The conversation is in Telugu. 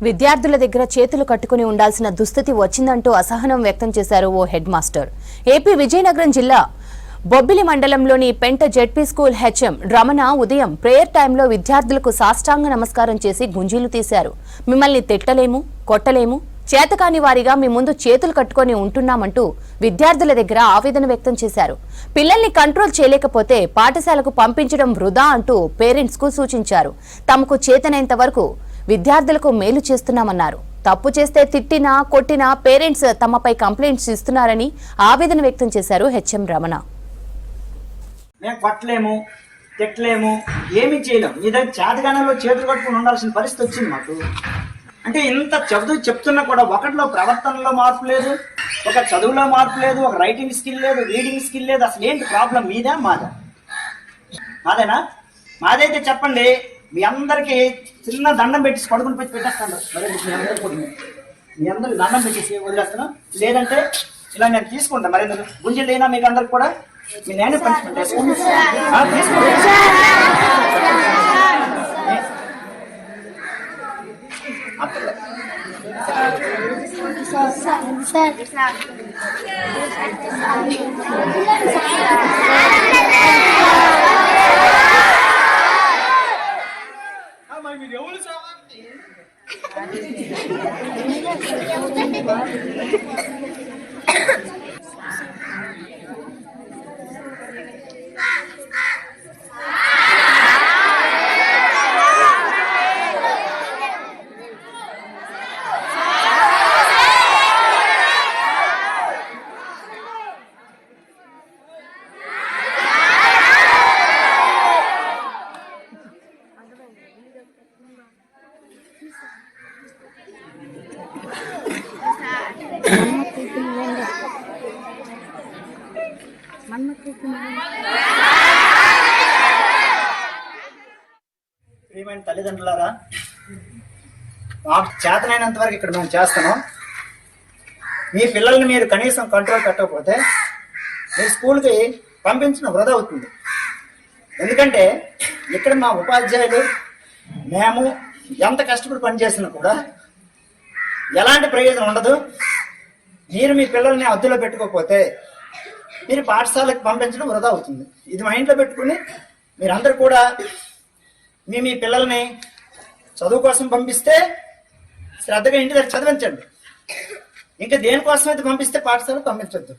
విద్యార్థుల దగ్గర చేతులు కట్టుకుని ఉండాల్సిన దుస్థితి వచ్చిందంటూ అసహనం వ్యక్తం చేశారు ఓ హెడ్ మాస్టర్. ఏపీ విజయనగరం జిల్లా బొబ్బిలి మండలంలోని పెంట జెడ్పీ స్కూల్ హెచ్ఎం రమణ ఉదయం ప్రేయర్ టైంలో విద్యార్థులకు సాష్టాంగ నమస్కారం చేసి గుంజీలు తీశారు. మిమ్మల్ని తిట్టలేము, కొట్టలేము, చేతకాని వారిగా మీ ముందు చేతులు కట్టుకొని ఉంటున్నామంటూ విద్యార్థుల దగ్గర ఆవేదన వ్యక్తం చేశారు. పిల్లల్ని కంట్రోల్ చేయలేకపోతే పాఠశాలకు పంపించడం వృధా అంటూ పేరెంట్స్ కు సూచించారు. తమకు చేతనైనంత వరకు విద్యార్థులకు మేలు చేస్తున్నామన్నారు. తప్పు చేస్తే తిట్టినా కొట్టినా పేరెంట్స్ తమపై కంప్లైంట్స్ ఇస్తున్నారని ఆవేదన వ్యక్తం చేశారు హెచ్ఎం రమణ. మేము కొట్టలేము, తిట్టలేము, ఏమీ చేయలేము. మీ దగ్గర చేతగానంలో చేతులు కట్టుకుని ఉండాల్సిన పరిస్థితి వచ్చింది మాకు. అంటే ఇంత చెప్తున్నా కూడా ఒకటిలో ప్రవర్తనలో మార్పు లేదు, ఒక చదువులో మార్పు లేదు, ఒక రైటింగ్ స్కిల్ లేదు, రీడింగ్ స్కిల్ లేదు. అసలు ఏంటి ప్రాబ్లం? మీదా మాదా? మాదేనా? మాదైతే చెప్పండి. మీ అందరికి చిన్న దండం పెట్టేసి పడుకుని పెట్టి పెట్టేస్తాను. మీ అందరికి దండం పెట్టేసి వదిలేస్తాను. లేదంటే ఇలా నేను తీసుకుంటాను. మరి గుంజలు అయినా మీకు అందరికి కూడా మీ నేనే పనిష్మెంట్ ప్రియమైన తల్లిదండ్రులారా, మాకు చేతనైనంత వరకు ఇక్కడ మేము చేస్తున్నాం. మీ పిల్లల్ని మీరు కనీసం కంట్రోల్ పెట్టకపోతే మీ స్కూల్కి పంపించడం వృధా అవుతుంది. ఎందుకంటే ఇక్కడ మా ఉపాధ్యాయులు మేము ఎంత కష్టపడి పనిచేసినా కూడా ఎలాంటి ప్రయోజనం ఉండదు. మీరు మీ పిల్లల్ని అద్దులో పెట్టుకోకపోతే మీరు పాఠశాలకు పంపించడం వృధా అవుతుంది. ఇది మైండ్లో పెట్టుకుని మీరందరూ కూడా మీ పిల్లల్ని చదువు కోసం పంపిస్తే శ్రద్ధగా ఇంటి దగ్గర చదివించండి. ఇంకా దేనికోసం అయితే పంపిస్తే పాఠశాలకు పంపించొద్దు.